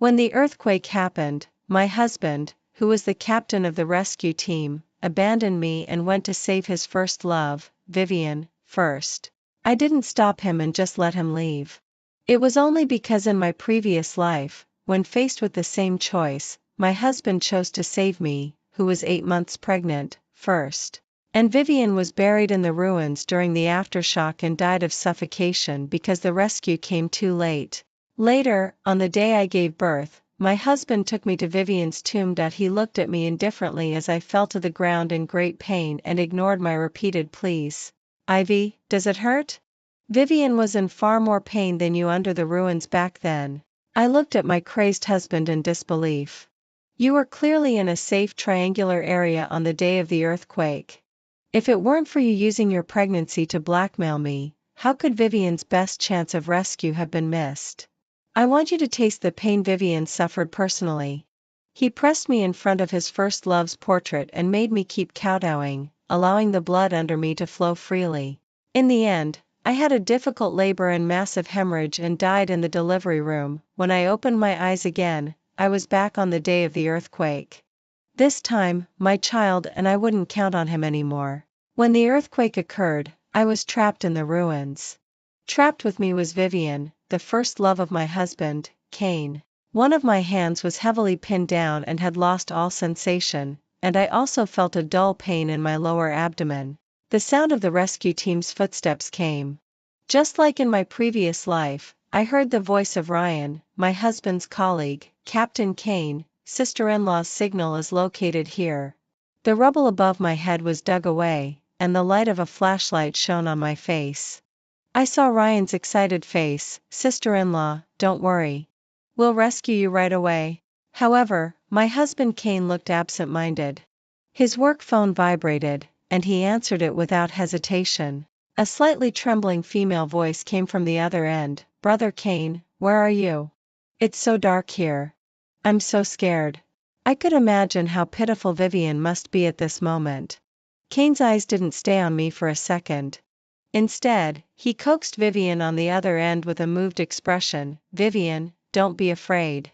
When the earthquake happened, my husband, who was the captain of the rescue team, abandoned me and went to save his first love, Vivian, first. I didn't stop him and just let him leave. It was only because in my previous life, when faced with the same choice, my husband chose to save me, who was 8 months pregnant, first. And Vivian was buried in the ruins during the aftershock and died of suffocation because the rescue came too late. Later, on the day I gave birth, my husband took me to Vivian's tomb. He looked at me indifferently as I fell to the ground in great pain and ignored my repeated pleas. Ivy, does it hurt? Vivian was in far more pain than you under the ruins back then. I looked at my crazed husband in disbelief. You were clearly in a safe triangular area on the day of the earthquake. If it weren't for you using your pregnancy to blackmail me, how could Vivian's best chance of rescue have been missed? I want you to taste the pain Vivian suffered personally. He pressed me in front of his first love's portrait and made me keep kowtowing, allowing the blood under me to flow freely. In the end, I had a difficult labor and massive hemorrhage and died in the delivery room. When I opened my eyes again, I was back on the day of the earthquake. This time, my child and I wouldn't count on him anymore. When the earthquake occurred, I was trapped in the ruins. Trapped with me was Vivian, the first love of my husband, Kane. One of my hands was heavily pinned down and had lost all sensation, and I also felt a dull pain in my lower abdomen. The sound of the rescue team's footsteps came. Just like in my previous life, I heard the voice of Ryan, my husband's colleague. Captain Kane, sister-in-law's signal is located here. The rubble above my head was dug away, and the light of a flashlight shone on my face. I saw Ryan's excited face. Sister-in-law, don't worry. We'll rescue you right away. However, my husband Kane looked absent-minded. His work phone vibrated, and he answered it without hesitation. A slightly trembling female voice came from the other end. Brother Kane, where are you? It's so dark here. I'm so scared. I could imagine how pitiful Vivian must be at this moment. Kane's eyes didn't stay on me for a second. Instead, he coaxed Vivian on the other end with a moved expression. Vivian, don't be afraid.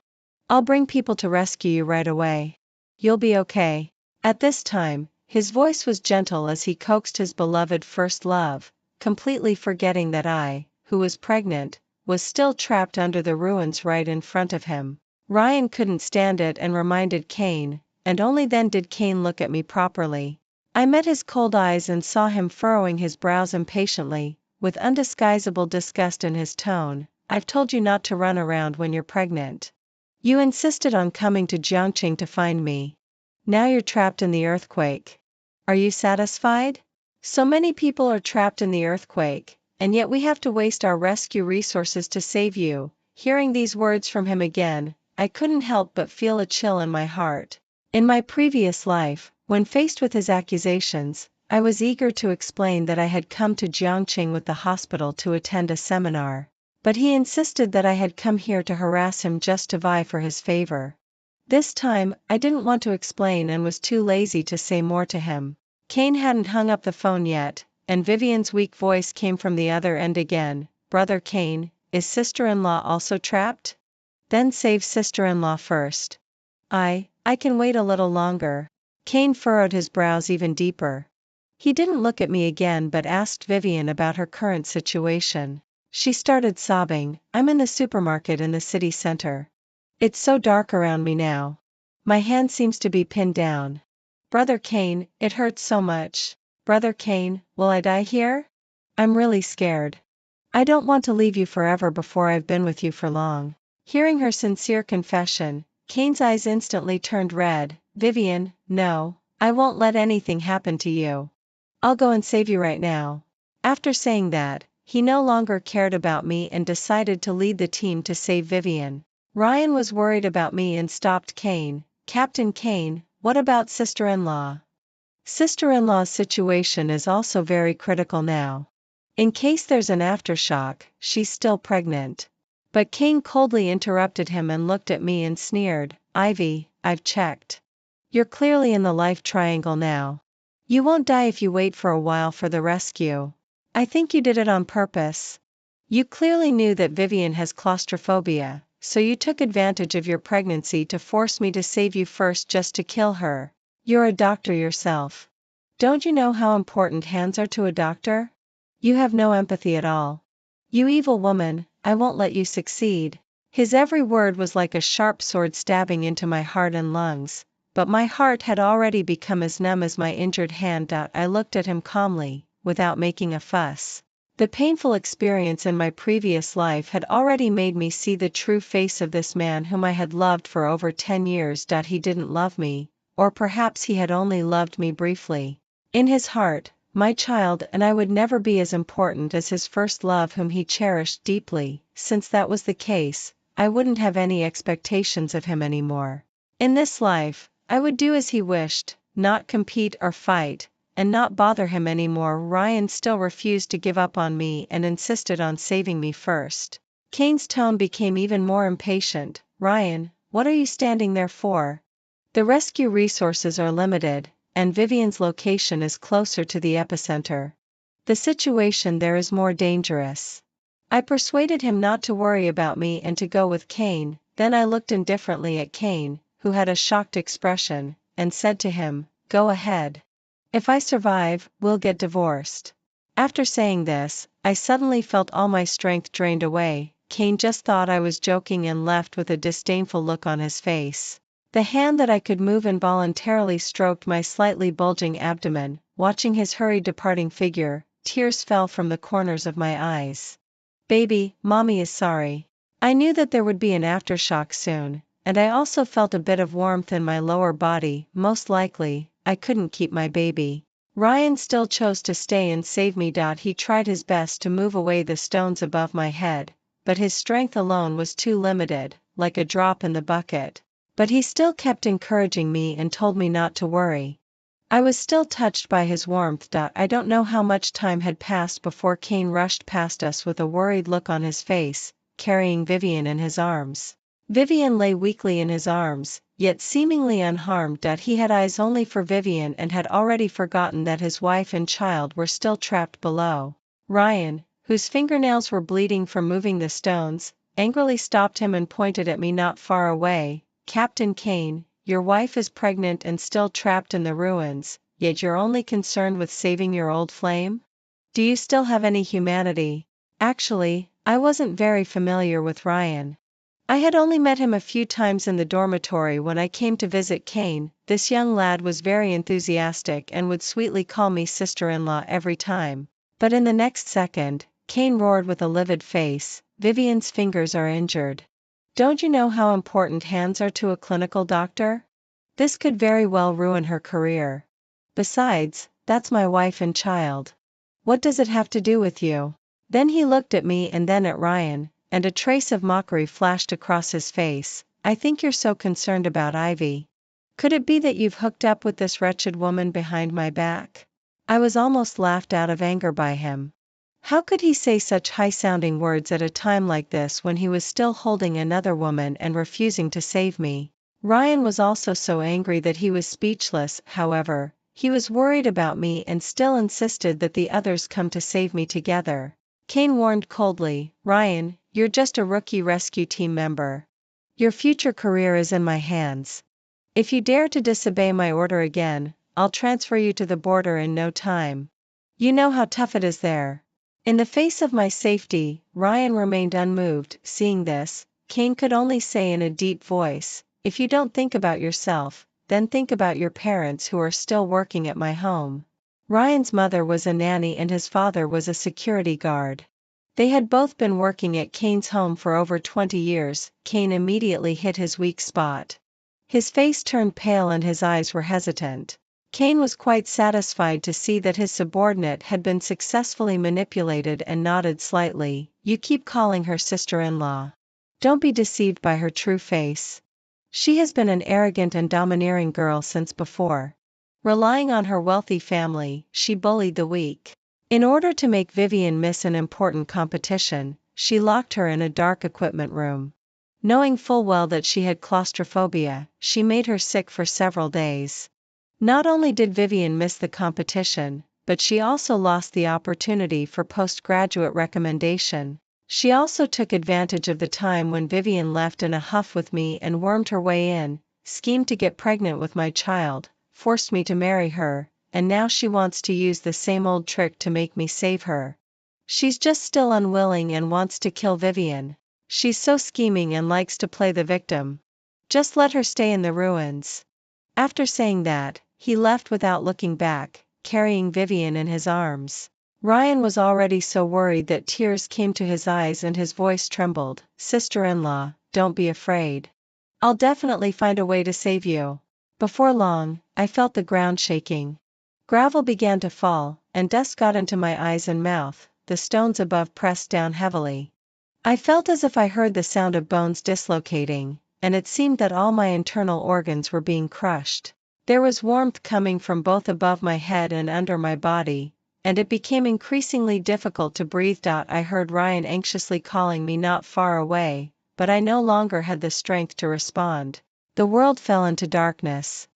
I'll bring people to rescue you right away. You'll be okay. At this time, his voice was gentle as he coaxed his beloved first love, completely forgetting that I, who was pregnant, was still trapped under the ruins right in front of him. Ryan couldn't stand it and reminded Kane, and only then did Kane look at me properly. I met his cold eyes and saw him furrowing his brows impatiently, with undisguisable disgust in his tone. I've told you not to run around when you're pregnant. You insisted on coming to Jiangqing to find me. Now you're trapped in the earthquake. Are you satisfied? So many people are trapped in the earthquake, and yet we have to waste our rescue resources to save you. Hearing these words from him again, I couldn't help but feel a chill in my heart. In my previous life, when faced with his accusations, I was eager to explain that I had come to Jiangqing with the hospital to attend a seminar. But he insisted that I had come here to harass him just to vie for his favor. This time, I didn't want to explain and was too lazy to say more to him. Kane hadn't hung up the phone yet, and Vivian's weak voice came from the other end again. Brother Kane, is sister-in-law also trapped? Then save sister-in-law first. I can wait a little longer. Kane furrowed his brows even deeper. He didn't look at me again but asked Vivian about her current situation. She started sobbing. I'm in the supermarket in the city center. It's so dark around me now. My hand seems to be pinned down. Brother Kane, it hurts so much. Brother Kane, will I die here? I'm really scared. I don't want to leave you forever before I've been with you for long. Hearing her sincere confession, Kane's eyes instantly turned red. Vivian, no, I won't let anything happen to you. I'll go and save you right now. After saying that, he no longer cared about me and decided to lead the team to save Vivian. Ryan was worried about me and stopped Kane. Captain Kane, what about sister-in-law? Sister-in-law's situation is also very critical now. In case there's an aftershock, she's still pregnant. But Kane coldly interrupted him and looked at me and sneered. Ivy, I've checked. You're clearly in the life triangle now. You won't die if you wait for a while for the rescue. I think you did it on purpose. You clearly knew that Vivian has claustrophobia, so you took advantage of your pregnancy to force me to save you first just to kill her. You're a doctor yourself. Don't you know how important hands are to a doctor? You have no empathy at all. You evil woman, I won't let you succeed. His every word was like a sharp sword stabbing into my heart and lungs, but my heart had already become as numb as my injured hand. I looked at him calmly, without making a fuss. The painful experience in my previous life had already made me see the true face of this man whom I had loved for over 10 years. He didn't love me, or perhaps he had only loved me briefly. In his heart, my child and I would never be as important as his first love whom he cherished deeply. Since that was the case, I wouldn't have any expectations of him anymore. In this life, I would do as he wished, not compete or fight, and not bother him anymore. Ryan still refused to give up on me and insisted on saving me first. Kane's tone became even more impatient. Ryan, what are you standing there for? The rescue resources are limited, and Vivian's location is closer to the epicenter. The situation there is more dangerous. I persuaded him not to worry about me and to go with Kane. Then I looked indifferently at Kane, who had a shocked expression, and said to him, "Go ahead. If I survive, we'll get divorced." After saying this, I suddenly felt all my strength drained away. Kane just thought I was joking and left with a disdainful look on his face. The hand that I could move involuntarily stroked my slightly bulging abdomen. Watching his hurried departing figure, tears fell from the corners of my eyes. "Baby, Mommy is sorry." I knew that there would be an aftershock soon, and I also felt a bit of warmth in my lower body. Most likely, I couldn't keep my baby. Ryan still chose to stay and save me. He tried his best to move away the stones above my head, but his strength alone was too limited, like a drop in the bucket. But he still kept encouraging me and told me not to worry. I was still touched by his warmth. I don't know how much time had passed before Kane rushed past us with a worried look on his face, carrying Vivian in his arms. Vivian lay weakly in his arms, yet seemingly unharmed. He had eyes only for Vivian and had already forgotten that his wife and child were still trapped below. Ryan, whose fingernails were bleeding from moving the stones, angrily stopped him and pointed at me not far away. "Captain Kane, your wife is pregnant and still trapped in the ruins, yet you're only concerned with saving your old flame? Do you still have any humanity?" Actually, I wasn't very familiar with Ryan. I had only met him a few times in the dormitory when I came to visit Kane. This young lad was very enthusiastic and would sweetly call me sister-in-law every time. But in the next second, Kane roared with a livid face, "Vivian's fingers are injured. Don't you know how important hands are to a clinical doctor? This could very well ruin her career. Besides, that's my wife and child. What does it have to do with you?" Then he looked at me and then at Ryan, and a trace of mockery flashed across his face. "I think you're so concerned about Ivy. Could it be that you've hooked up with this wretched woman behind my back?" I was almost laughed out of anger by him. How could he say such high-sounding words at a time like this when he was still holding another woman and refusing to save me? Ryan was also so angry that he was speechless. However, he was worried about me and still insisted that the others come to save me together. Kane warned coldly, "Ryan, you're just a rookie rescue team member. Your future career is in my hands. If you dare to disobey my order again, I'll transfer you to the border in no time. You know how tough it is there." In the face of my safety, Ryan remained unmoved. Seeing this, Kane could only say in a deep voice, "If you don't think about yourself, then think about your parents who are still working at my home." Ryan's mother was a nanny and his father was a security guard. They had both been working at Kane's home for over 20 years. Kane immediately hit his weak spot. His face turned pale and his eyes were hesitant. Kane was quite satisfied to see that his subordinate had been successfully manipulated and nodded slightly. "You keep calling her sister-in-law. Don't be deceived by her true face. She has been an arrogant and domineering girl since before. Relying on her wealthy family, she bullied the weak. In order to make Vivian miss an important competition, she locked her in a dark equipment room. Knowing full well that she had claustrophobia, she made her sick for several days. Not only did Vivian miss the competition, but she also lost the opportunity for postgraduate recommendation. She also took advantage of the time when Vivian left in a huff with me and wormed her way in, schemed to get pregnant with my child, forced me to marry her, and now she wants to use the same old trick to make me save her. She's just still unwilling and wants to kill Vivian. She's so scheming and likes to play the victim. Just let her stay in the ruins. After saying that, he left without looking back, carrying Vivian in his arms. Ryan was already so worried that tears came to his eyes and his voice trembled. Sister-in-law, don't be afraid. I'll definitely find a way to save you. Before long, I felt the ground shaking. Gravel began to fall, and dust got into my eyes and mouth, the stones above pressed down heavily. I felt as if I heard the sound of bones dislocating, and it seemed that all my internal organs were being crushed. There was warmth coming from both above my head and under my body, and it became increasingly difficult to breathe. I heard Ryan anxiously calling me not far away, but I no longer had the strength to respond. The world fell into darkness,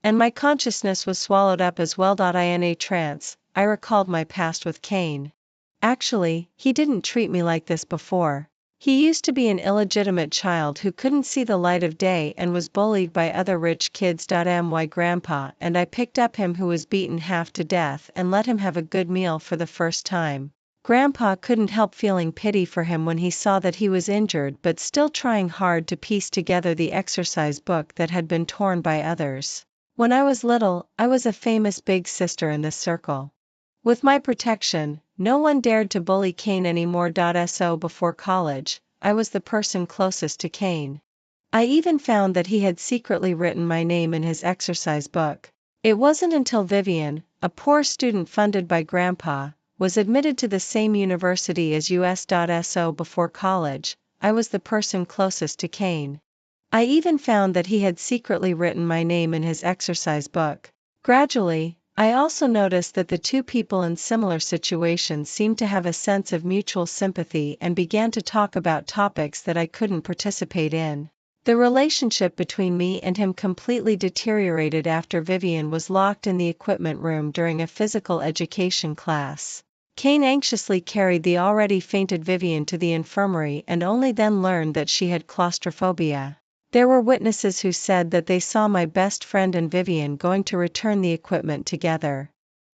and my consciousness was swallowed up as well. In a trance, I recalled my past with Cain. Actually, he didn't treat me like this before. He used to be an illegitimate child who couldn't see the light of day and was bullied by other rich kids. My grandpa and I picked up him who was beaten half to death and let him have a good meal for the first time. Grandpa couldn't help feeling pity for him when he saw that he was injured but still trying hard to piece together the exercise book that had been torn by others. When I was little, I was a famous big sister in this circle. With my protection, no one dared to bully Cain anymore. So before college, I was the person closest to Cain. I even found that he had secretly written my name in his exercise book. It wasn't until Vivian, a poor student funded by Grandpa, was admitted to the same university as us. So before college, I was the person closest to Cain. I even found that he had secretly written my name in his exercise book. Gradually, I also noticed that the two people in similar situations seemed to have a sense of mutual sympathy and began to talk about topics that I couldn't participate in. The relationship between me and him completely deteriorated after Vivian was locked in the equipment room during a physical education class. Cain anxiously carried the already fainted Vivian to the infirmary and only then learned that she had claustrophobia. There were witnesses who said that they saw my best friend and Vivian going to return the equipment together.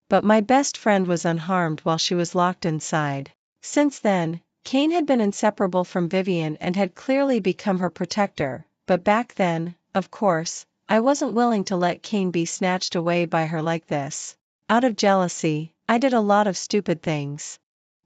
But my best friend was unharmed while she was locked inside. Since then, Cain had been inseparable from Vivian and had clearly become her protector, but back then, of course, I wasn't willing to let Cain be snatched away by her like this. Out of jealousy, I did a lot of stupid things.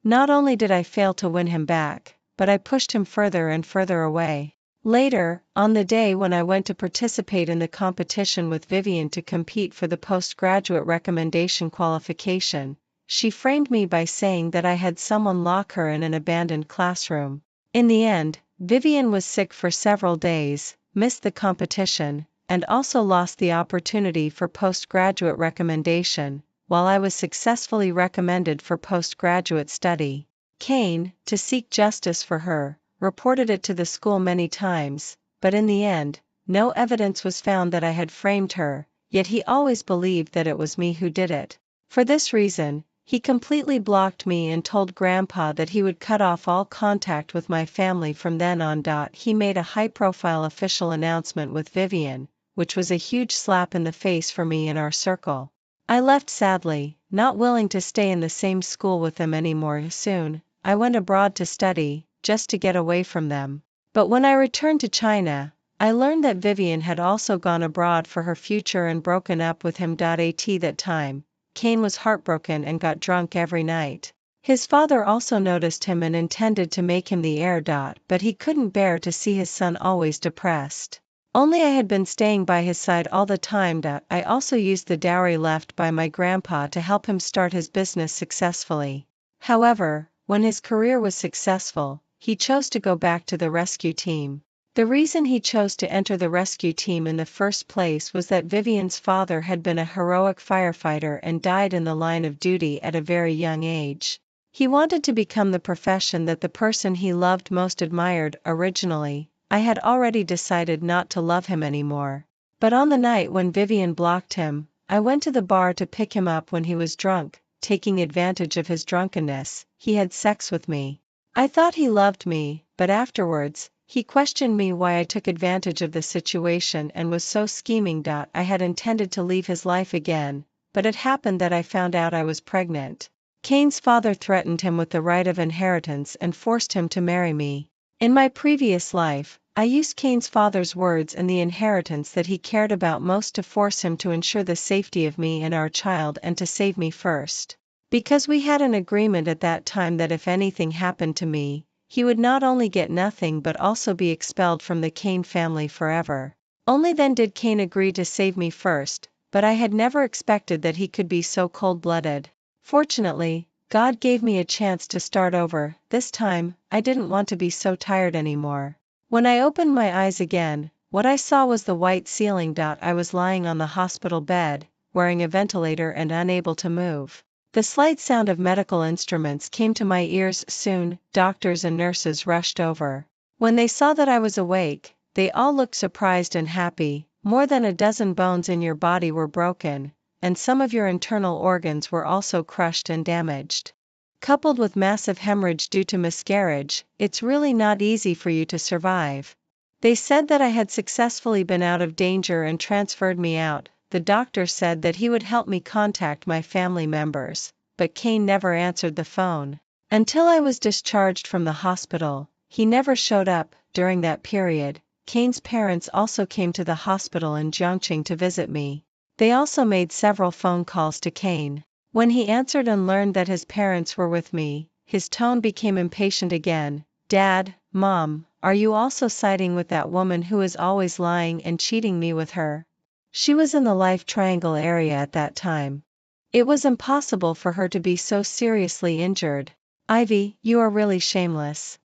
Not only did I fail to win him back, but I pushed him further and further away. Later, on the day when I went to participate in the competition with Vivian to compete for the postgraduate recommendation qualification, she framed me by saying that I had someone lock her in an abandoned classroom. In the end, Vivian was sick for several days, missed the competition, and also lost the opportunity for postgraduate recommendation, while I was successfully recommended for postgraduate study. Cain, to seek justice for her, reported it to the school many times, but in the end, no evidence was found that I had framed her, yet he always believed that it was me who did it. For this reason, he completely blocked me and told Grandpa that he would cut off all contact with my family from then on. He made a high-profile official announcement with Vivian, which was a huge slap in the face for me in our circle. I left sadly, not willing to stay in the same school with them anymore. Soon, I went abroad to study, just to get away from them. But when I returned to China, I learned that Vivian had also gone abroad for her future and broken up with him. At that time, Cain was heartbroken and got drunk every night. His father also noticed him and intended to make him the heir. But he couldn't bear to see his son always depressed. Only I had been staying by his side all the time. I also used the dowry left by my grandpa to help him start his business successfully. However, when his career was successful, he chose to go back to the rescue team. The reason he chose to enter the rescue team in the first place was that Vivian's father had been a heroic firefighter and died in the line of duty at a very young age. He wanted to become the profession that the person he loved most admired. Originally, I had already decided not to love him anymore. But on the night when Vivian blocked him, I went to the bar to pick him up when he was drunk. Taking advantage of his drunkenness, he had sex with me. I thought he loved me, but afterwards, he questioned me why I took advantage of the situation and was so scheming. I had intended to leave his life again, but it happened that I found out I was pregnant. Cain's father threatened him with the right of inheritance and forced him to marry me. In my previous life, I used Cain's father's words and the inheritance that he cared about most to force him to ensure the safety of me and our child and to save me first. Because we had an agreement at that time that if anything happened to me, he would not only get nothing but also be expelled from the Cain family forever. Only then did Cain agree to save me first, but I had never expected that he could be so cold-blooded. Fortunately, God gave me a chance to start over. This time, I didn't want to be so tired anymore. When I opened my eyes again, what I saw was the white ceiling. I was lying on the hospital bed, wearing a ventilator and unable to move. The slight sound of medical instruments came to my ears soon. Doctors and nurses rushed over. When they saw that I was awake, they all looked surprised and happy. More than a dozen bones in your body were broken, and some of your internal organs were also crushed and damaged. Coupled with massive hemorrhage due to miscarriage, it's really not easy for you to survive. They said that I had successfully been out of danger and transferred me out. The doctor said that he would help me contact my family members, but Cain never answered the phone. Until I was discharged from the hospital, he never showed up. During that period, Cain's parents also came to the hospital in Zhongqing to visit me. They also made several phone calls to Cain. When he answered and learned that his parents were with me, his tone became impatient again. "Dad, Mom, are you also siding with that woman who is always lying and cheating me with her? She was in the Life Triangle area at that time. It was impossible for her to be so seriously injured. Ivy, you are really shameless.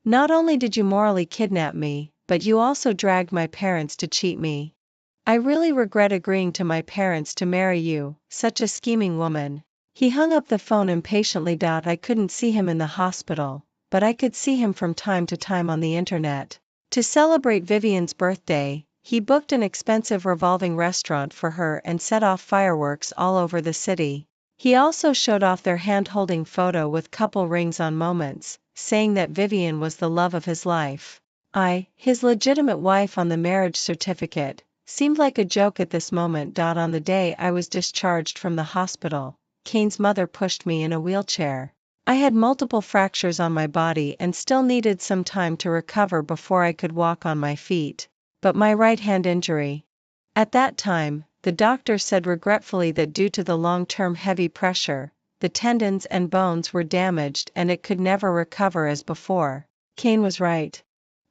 Not only did you morally kidnap me, but you also dragged my parents to cheat me. I really regret agreeing to my parents to marry you, such a scheming woman." He hung up the phone impatiently. I couldn't see him in the hospital, but I could see him from time to time on the internet. To celebrate Vivian's birthday, he booked an expensive revolving restaurant for her and set off fireworks all over the city. He also showed off their hand-holding photo with couple rings on moments, saying that Vivian was the love of his life. His legitimate wife on the marriage certificate, seemed like a joke at this moment. On the day I was discharged from the hospital, Cain's mother pushed me in a wheelchair. I had multiple fractures on my body and still needed some time to recover before I could walk on my feet. But my right hand injury. At that time, the doctor said regretfully that due to the long-term heavy pressure, the tendons and bones were damaged and it could never recover as before. Cain was right.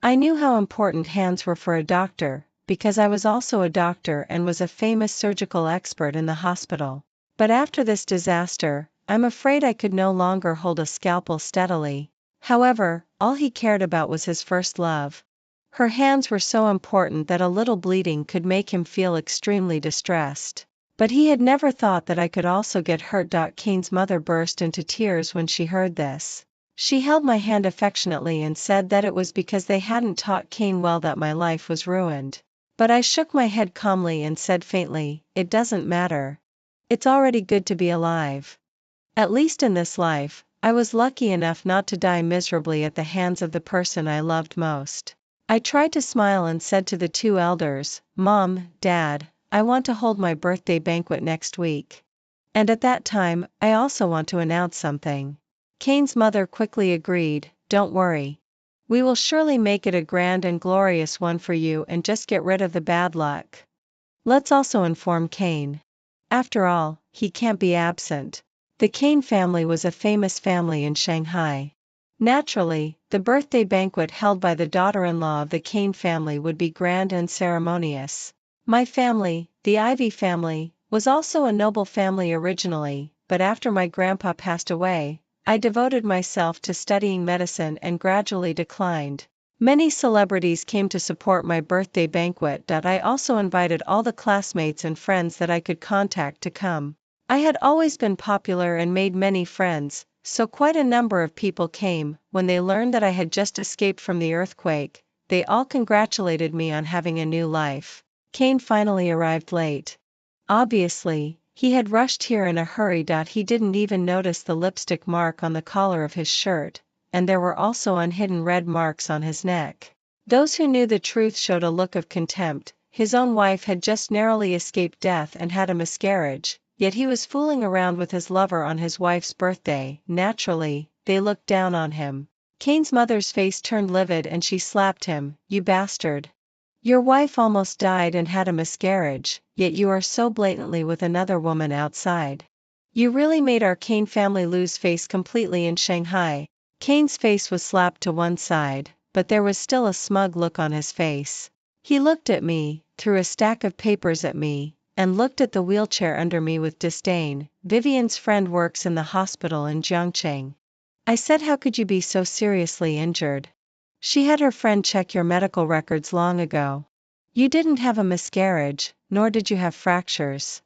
I knew how important hands were for a doctor, because I was also a doctor and was a famous surgical expert in the hospital. But after this disaster, I'm afraid I could no longer hold a scalpel steadily. However, all he cared about was his first love. Her hands were so important that a little bleeding could make him feel extremely distressed. But he had never thought that I could also get hurt. Cain's mother burst into tears when she heard this. She held my hand affectionately and said that it was because they hadn't taught Cain well that my life was ruined. But I shook my head calmly and said faintly, "It doesn't matter. It's already good to be alive. At least in this life, I was lucky enough not to die miserably at the hands of the person I loved most." I tried to smile and said to the two elders, "Mom, Dad, I want to hold my birthday banquet next week. And at that time, I also want to announce something." Cain's mother quickly agreed, "Don't worry. We will surely make it a grand and glorious one for you and just get rid of the bad luck. Let's also inform Cain. After all, he can't be absent." The Cain family was a famous family in Shanghai. Naturally, the birthday banquet held by the daughter-in-law of the Cain family would be grand and ceremonious. My family, the Ivy family, was also a noble family originally, but after my grandpa passed away, I devoted myself to studying medicine and gradually declined. Many celebrities came to support my birthday banquet. I also invited all the classmates and friends that I could contact to come. I had always been popular and made many friends, so quite a number of people came. When they learned that I had just escaped from the earthquake, they all congratulated me on having a new life. Cain finally arrived late. Obviously, he had rushed here in a hurry. He didn't even notice the lipstick mark on the collar of his shirt, and there were also unhidden red marks on his neck. Those who knew the truth showed a look of contempt. His own wife had just narrowly escaped death and had a miscarriage, yet he was fooling around with his lover on his wife's birthday. Naturally, they looked down on him. Kane's mother's face turned livid and she slapped him. "You bastard. Your wife almost died and had a miscarriage, yet you are so blatantly with another woman outside. You really made our Kane family lose face completely in Shanghai." Kane's face was slapped to one side, but there was still a smug look on his face. He looked at me, threw a stack of papers at me, and looked at the wheelchair under me with disdain. "Vivian's friend works in the hospital in Jiangcheng." I said, "How could you be so seriously injured? She had her friend check your medical records long ago. You didn't have a miscarriage, nor did you have fractures.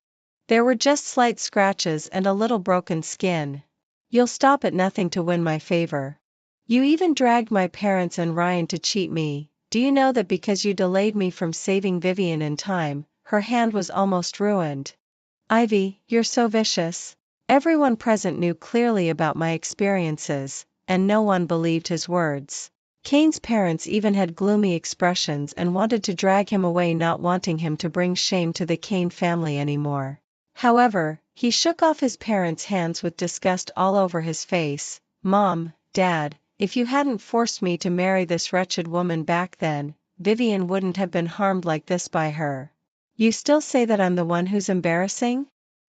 There were just slight scratches and a little broken skin. You'll stop at nothing to win my favor. You even dragged my parents and Ryan to cheat me. Do you know that because you delayed me from saving Vivian in time, her hand was almost ruined? Ivy, you're so vicious." Everyone present knew clearly about my experiences, and no one believed his words. Kane's parents even had gloomy expressions and wanted to drag him away, not wanting him to bring shame to the Kane family anymore. However, he shook off his parents' hands with disgust all over his face. "Mom, Dad, if you hadn't forced me to marry this wretched woman back then, Vivian wouldn't have been harmed like this by her. You still say that I'm the one who's embarrassing?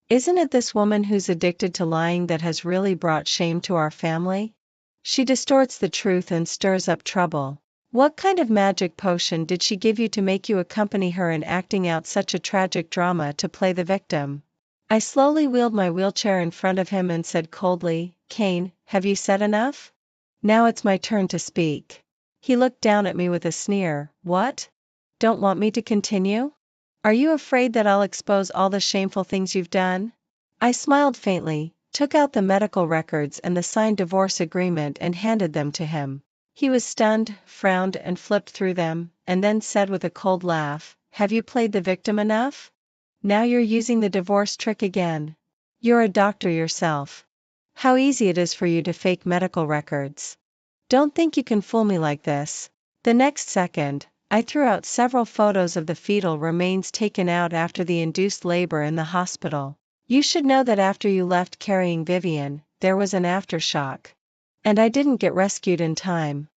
Isn't it this woman who's addicted to lying that has really brought shame to our family? She distorts the truth and stirs up trouble. What kind of magic potion did she give you to make you accompany her in acting out such a tragic drama to play the victim?" I slowly wheeled my wheelchair in front of him and said coldly, "Kane, have you said enough? Now it's my turn to speak." He looked down at me with a sneer. "What? Don't want me to continue? Are you afraid that I'll expose all the shameful things you've done?" I smiled faintly, took out the medical records and the signed divorce agreement and handed them to him. He was stunned, frowned and flipped through them, and then said with a cold laugh, "Have you played the victim enough? Now you're using the divorce trick again. You're a doctor yourself. How easy it is for you to fake medical records. Don't think you can fool me like this." The next second, I threw out several photos of the fetal remains taken out after the induced labor in the hospital. "You should know that after you left carrying Vivian, there was an aftershock. And I didn't get rescued in time.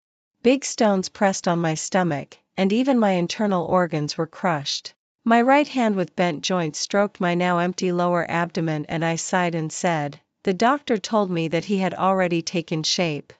Big stones pressed on my stomach, and even my internal organs were crushed." My right hand with bent joints stroked my now empty lower abdomen and I sighed and said, "The doctor told me that he had already taken shape.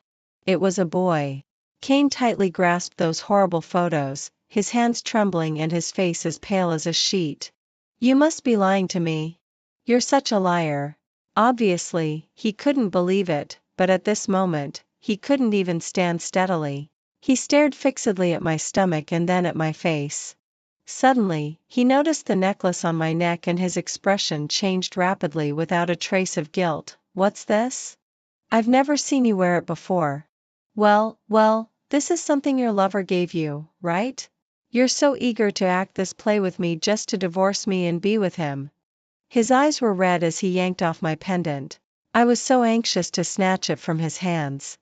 It was a boy." Kane tightly grasped those horrible photos, his hands trembling and his face as pale as a sheet. "You must be lying to me. You're such a liar." Obviously, he couldn't believe it, but at this moment, he couldn't even stand steadily. He stared fixedly at my stomach and then at my face. Suddenly, he noticed the necklace on my neck and his expression changed rapidly without a trace of guilt. "What's this? I've never seen you wear it before." Well, this is something your lover gave you, right? You're so eager to act this play with me just to divorce me and be with him." His eyes were red as he yanked off my pendant. I was so anxious to snatch it from his hands.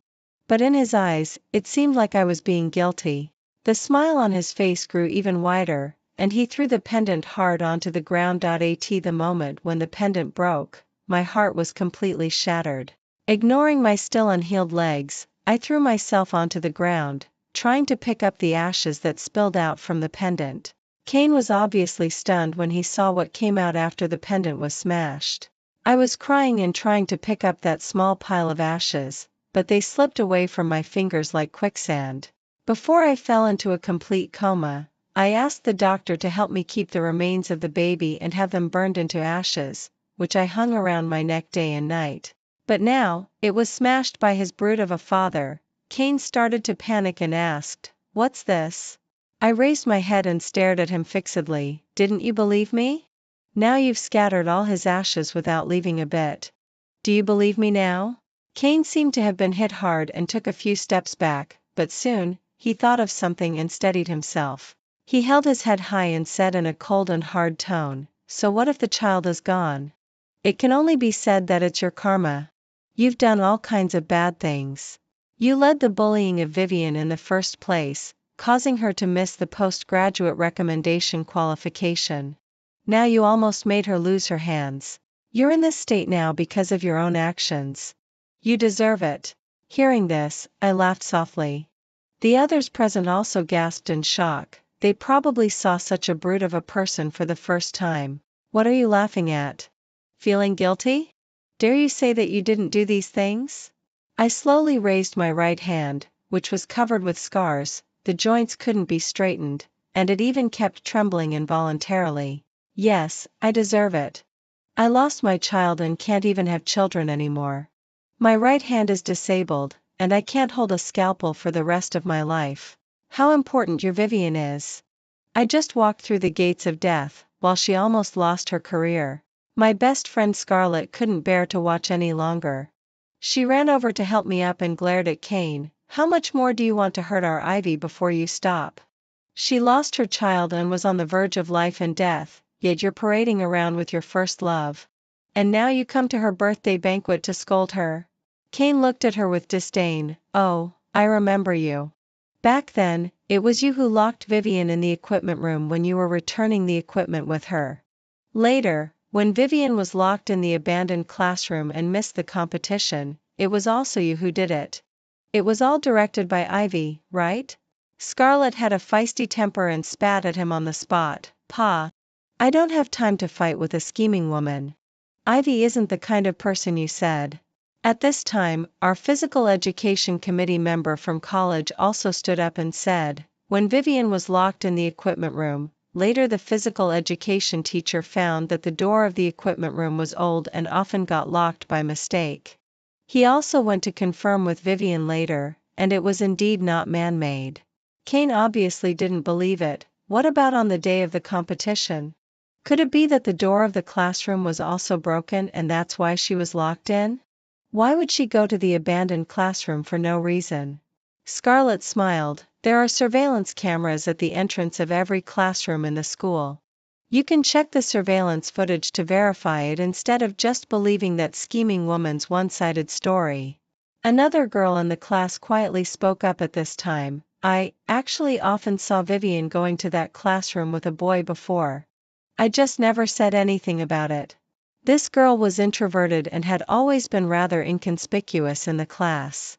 But in his eyes, it seemed like I was being guilty. The smile on his face grew even wider, and he threw the pendant hard onto the ground. At the moment when the pendant broke, my heart was completely shattered. Ignoring my still unhealed legs, I threw myself onto the ground, trying to pick up the ashes that spilled out from the pendant. Kane was obviously stunned when he saw what came out after the pendant was smashed. I was crying and trying to pick up that small pile of ashes, but they slipped away from my fingers like quicksand. Before I fell into a complete coma, I asked the doctor to help me keep the remains of the baby and have them burned into ashes, which I hung around my neck day and night. But now, it was smashed by his brute of a father. Kane started to panic and asked, "What's this?" I raised my head and stared at him fixedly. "Didn't you believe me? Now you've scattered all his ashes without leaving a bit. Do you believe me now?" Kane seemed to have been hit hard and took a few steps back, but soon, he thought of something and steadied himself. He held his head high and said in a cold and hard tone, "So what if the child is gone? It can only be said that it's your karma. You've done all kinds of bad things. You led the bullying of Vivian in the first place, causing her to miss the postgraduate recommendation qualification. Now you almost made her lose her hands. You're in this state now because of your own actions. You deserve it. Hearing this, I laughed softly. The others present also gasped in shock. They probably saw such a brute of a person for the first time. What are you laughing at? Feeling guilty? Dare you say that you didn't do these things? I slowly raised my right hand, which was covered with scars, the joints couldn't be straightened, and it even kept trembling involuntarily. Yes, I deserve it. I lost my child and can't even have children anymore. My right hand is disabled, and I can't hold a scalpel for the rest of my life. How important your Vivian is. I just walked through the gates of death, while she almost lost her career. My best friend Scarlett couldn't bear to watch any longer. She ran over to help me up and glared at Kane. How much more do you want to hurt our Ivy before you stop? She lost her child and was on the verge of life and death, yet you're parading around with your first love. And now you come to her birthday banquet to scold her? Kane looked at her with disdain. Oh, I remember you. Back then, it was you who locked Vivian in the equipment room when you were returning the equipment with her. Later, when Vivian was locked in the abandoned classroom and missed the competition, it was also you who did it. It was all directed by Ivy, right? Scarlett had a feisty temper and spat at him on the spot. Pa, I don't have time to fight with a scheming woman. Ivy isn't the kind of person you said. At this time, our physical education committee member from college also stood up and said, when Vivian was locked in the equipment room, later the physical education teacher found that the door of the equipment room was old and often got locked by mistake. He also went to confirm with Vivian later, and it was indeed not man-made. Kane obviously didn't believe it. What about on the day of the competition? Could it be that the door of the classroom was also broken and that's why she was locked in? Why would she go to the abandoned classroom for no reason? Scarlett smiled. There are surveillance cameras at the entrance of every classroom in the school. You can check the surveillance footage to verify it instead of just believing that scheming woman's one-sided story. Another girl in the class quietly spoke up at this time. I actually often saw Vivian going to that classroom with a boy before. I just never said anything about it. This girl was introverted and had always been rather inconspicuous in the class.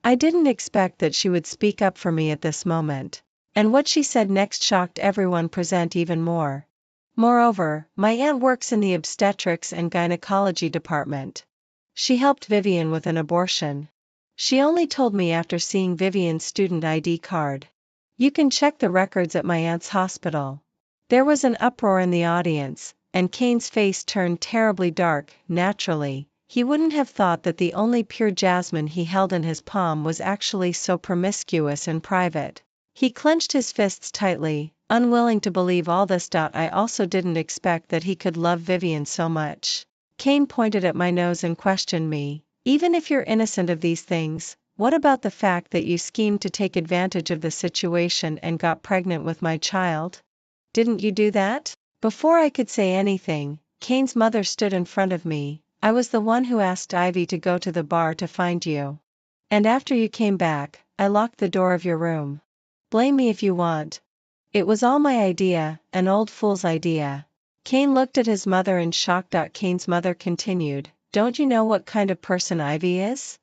I didn't expect that she would speak up for me at this moment, and what she said next shocked everyone present even more. Moreover, my aunt works in the obstetrics and gynecology department. She helped Vivian with an abortion. She only told me after seeing Vivian's student ID card. You can check the records at my aunt's hospital. There was an uproar in the audience, and Kane's face turned terribly dark. Naturally, he wouldn't have thought that the only pure jasmine he held in his palm was actually so promiscuous and private. He clenched his fists tightly, unwilling to believe all this. I also didn't expect that he could love Vivian so much. Kane pointed at my nose and questioned me. Even if you're innocent of these things, what about the fact that you schemed to take advantage of the situation and got pregnant with my child? Didn't you do that? Before I could say anything, Kane's mother stood in front of me. I was the one who asked Ivy to go to the bar to find you. And after you came back, I locked the door of your room. Blame me if you want. It was all my idea, an old fool's idea. Kane looked at his mother in shock. Kane's mother continued, don't you know what kind of person Ivy is?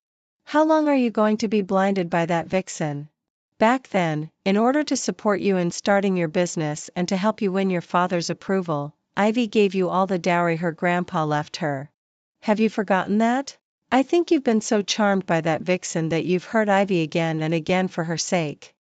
How long are you going to be blinded by that vixen? Back then, in order to support you in starting your business and to help you win your father's approval, Ivy gave you all the dowry her grandpa left her. Have you forgotten that? I think you've been so charmed by that vixen that you've hurt Ivy again and again for her sake.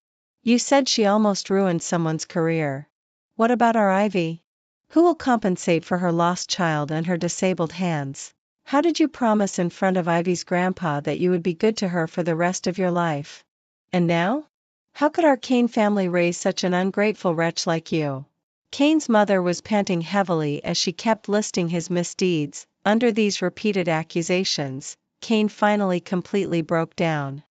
You said she almost ruined someone's career. What about our Ivy? Who will compensate for her lost child and her disabled hands? How did you promise in front of Ivy's grandpa that you would be good to her for the rest of your life? And now? How could our Kane family raise such an ungrateful wretch like you? Kane's mother was panting heavily as she kept listing his misdeeds. Under these repeated accusations, Kane finally completely broke down.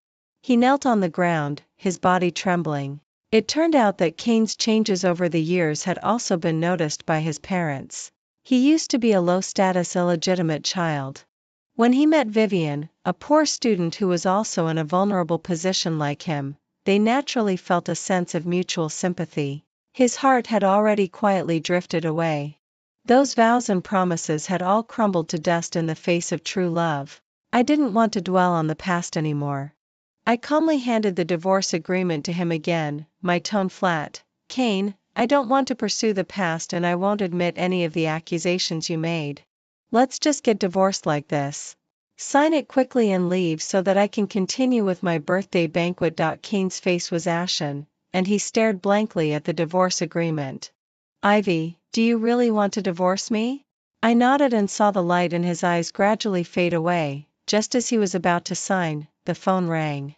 He knelt on the ground, his body trembling. It turned out that Kane's changes over the years had also been noticed by his parents. He used to be a low-status illegitimate child. When he met Vivian, a poor student who was also in a vulnerable position like him. They naturally felt a sense of mutual sympathy. His heart had already quietly drifted away. Those vows and promises had all crumbled to dust in the face of true love. I didn't want to dwell on the past anymore. I calmly handed the divorce agreement to him again, my tone flat. Kane, I don't want to pursue the past and I won't admit any of the accusations you made. Let's just get divorced like this. Sign it quickly and leave so that I can continue with my birthday banquet. Kane's face was ashen, and he stared blankly at the divorce agreement. Ivy, do you really want to divorce me? I nodded and saw the light in his eyes gradually fade away. Just as he was about to sign, the phone rang.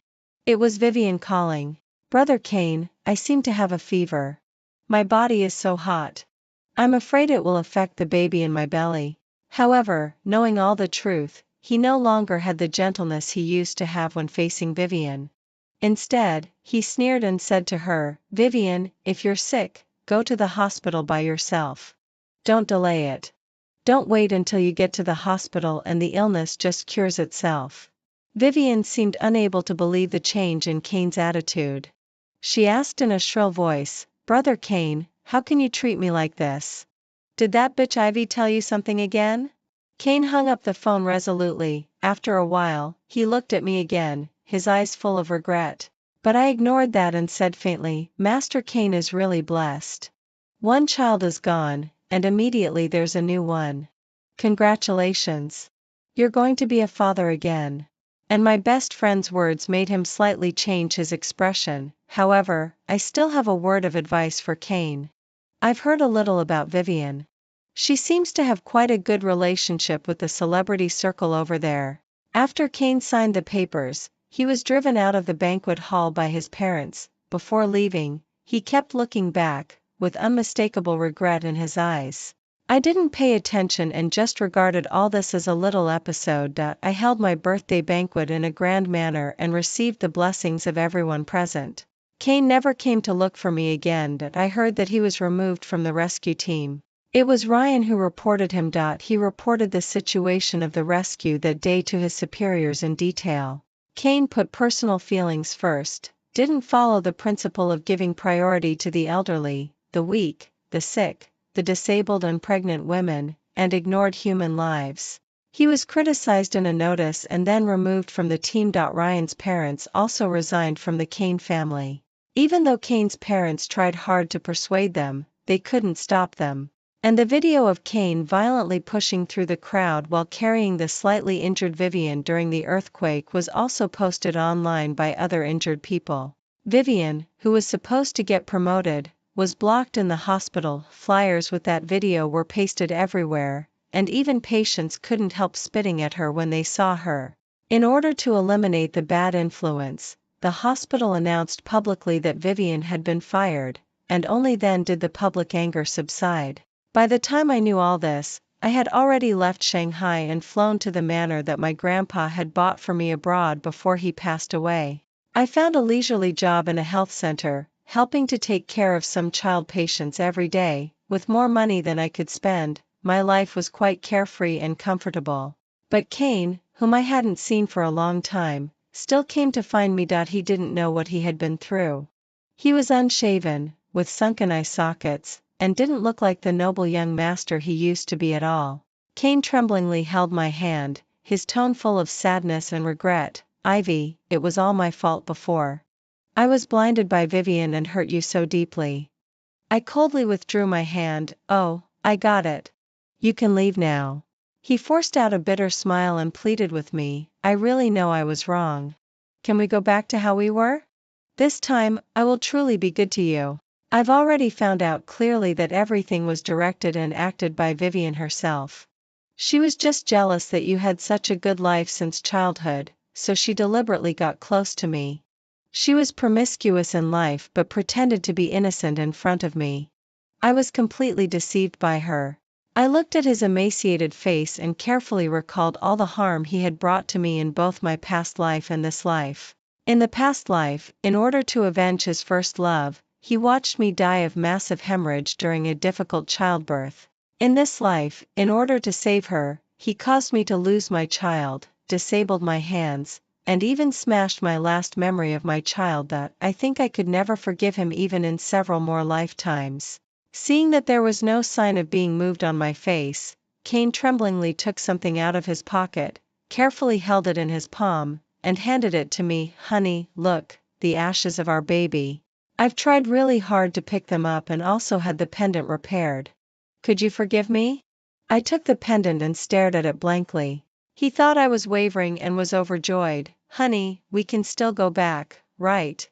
It was Vivian calling. Brother Kane, I seem to have a fever. My body is so hot. I'm afraid it will affect the baby in my belly. However, knowing all the truth, he no longer had the gentleness he used to have when facing Vivian. Instead, he sneered and said to her, Vivian, if you're sick, go to the hospital by yourself. Don't delay it. Don't wait until you get to the hospital and the illness just cures itself. Vivian seemed unable to believe the change in Kane's attitude. She asked in a shrill voice, Brother Kane, how can you treat me like this? Did that bitch Ivy tell you something again? Kane hung up the phone resolutely. After a while, he looked at me again, his eyes full of regret. But I ignored that and said faintly, Master Kane is really blessed. One child is gone, and immediately there's a new one. Congratulations. You're going to be a father again. And my best friend's words made him slightly change his expression. However, I still have a word of advice for Kane. I've heard a little about Vivian. She seems to have quite a good relationship with the celebrity circle over there. After Kane signed the papers, he was driven out of the banquet hall by his parents. Before leaving, he kept looking back, with unmistakable regret in his eyes. I didn't pay attention and just regarded all this as a little episode. I held my birthday banquet in a grand manner and received the blessings of everyone present. Kane never came to look for me again. I heard that he was removed from the rescue team. It was Ryan who reported him. He reported the situation of the rescue that day to his superiors in detail. Kane put personal feelings first, didn't follow the principle of giving priority to the elderly, the weak, the sick, the disabled and pregnant women, and ignored human lives. He was criticized in a notice and then removed from the team. Ryan's parents also resigned from the Kane family. Even though Kane's parents tried hard to persuade them, they couldn't stop them. And the video of Kane violently pushing through the crowd while carrying the slightly injured Vivian during the earthquake was also posted online by other injured people. Vivian, who was supposed to get promoted, was blocked in the hospital. Flyers with that video were pasted everywhere, and even patients couldn't help spitting at her when they saw her. In order to eliminate the bad influence, the hospital announced publicly that Vivian had been fired, and only then did the public anger subside. By the time I knew all this, I had already left Shanghai and flown to the manor that my grandpa had bought for me abroad before he passed away. I found a leisurely job in a health center, helping to take care of some child patients every day. With more money than I could spend, my life was quite carefree and comfortable. But Kane, whom I hadn't seen for a long time, still came to find me. He didn't know what he had been through. He was unshaven, with sunken eye sockets, and didn't look like the noble young master he used to be at all. Kane tremblingly held my hand, his tone full of sadness and regret. Ivy, it was all my fault before. I was blinded by Vivian and hurt you so deeply. I coldly withdrew my hand. Oh, I got it. You can leave now. He forced out a bitter smile and pleaded with me, I really know I was wrong. Can we go back to how we were? This time, I will truly be good to you. I've already found out clearly that everything was directed and acted by Vivian herself. She was just jealous that you had such a good life since childhood, so she deliberately got close to me. She was promiscuous in life but pretended to be innocent in front of me. I was completely deceived by her. I looked at his emaciated face and carefully recalled all the harm he had brought to me in both my past life and this life. In the past life, in order to avenge his first love, he watched me die of massive hemorrhage during a difficult childbirth. In this life, in order to save her, he caused me to lose my child. disabled my hands, and even smashed my last memory of my child that I think I could never forgive him even in several more lifetimes. Seeing that there was no sign of being moved on my face, Cain tremblingly took something out of his pocket, carefully held it in his palm, and handed it to me. Honey, look, the ashes of our baby. I've tried really hard to pick them up and also had the pendant repaired. Could you forgive me? I took the pendant and stared at it blankly. He thought I was wavering and was overjoyed. Honey, we can still go back, right?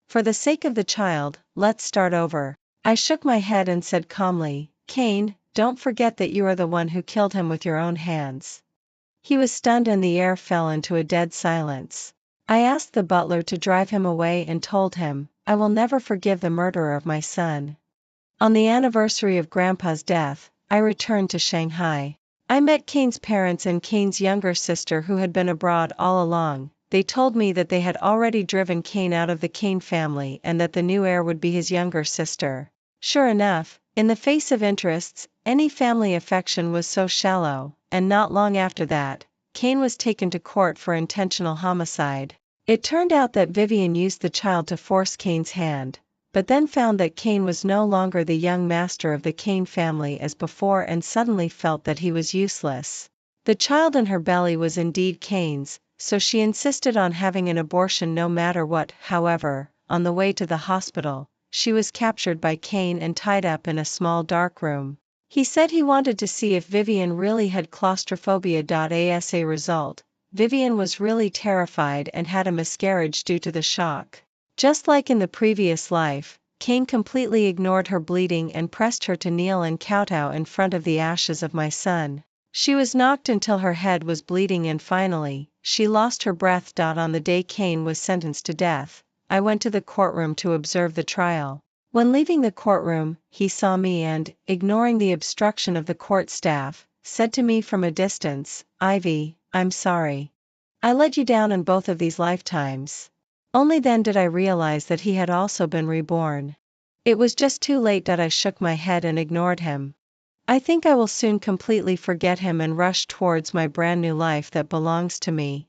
For the sake of the child, let's start over. I shook my head and said calmly, Cain, don't forget that you are the one who killed him with your own hands. He was stunned and the air fell into a dead silence. I asked the butler to drive him away and told him, I will never forgive the murderer of my son. On the anniversary of Grandpa's death, I returned to Shanghai. I met Cain's parents and Cain's younger sister who had been abroad all along. They told me that they had already driven Cain out of the Cain family and that the new heir would be his younger sister. Sure enough, in the face of interests, any family affection was so shallow, and not long after that, Cain was taken to court for intentional homicide. It turned out that Vivian used the child to force Cain's hand, but then found that Cain was no longer the young master of the Cain family as before and suddenly felt that he was useless. The child in her belly was indeed Cain's, so she insisted on having an abortion no matter what. However, on the way to the hospital, she was captured by Cain and tied up in a small dark room. He said he wanted to see if Vivian really had claustrophobia. As a result, Vivian was really terrified and had a miscarriage due to the shock. Just like in the previous life, Cain completely ignored her bleeding and pressed her to kneel and kowtow in front of the ashes of my son. She was knocked until her head was bleeding and finally, she lost her breath. On the day Cain was sentenced to death, I went to the courtroom to observe the trial. When leaving the courtroom, he saw me and, ignoring the obstruction of the court staff, said to me from a distance, Ivy, I'm sorry. I let you down in both of these lifetimes. Only then did I realize that he had also been reborn. It was just too late. I shook my head and ignored him. I think I will soon completely forget him and rush towards my brand new life that belongs to me.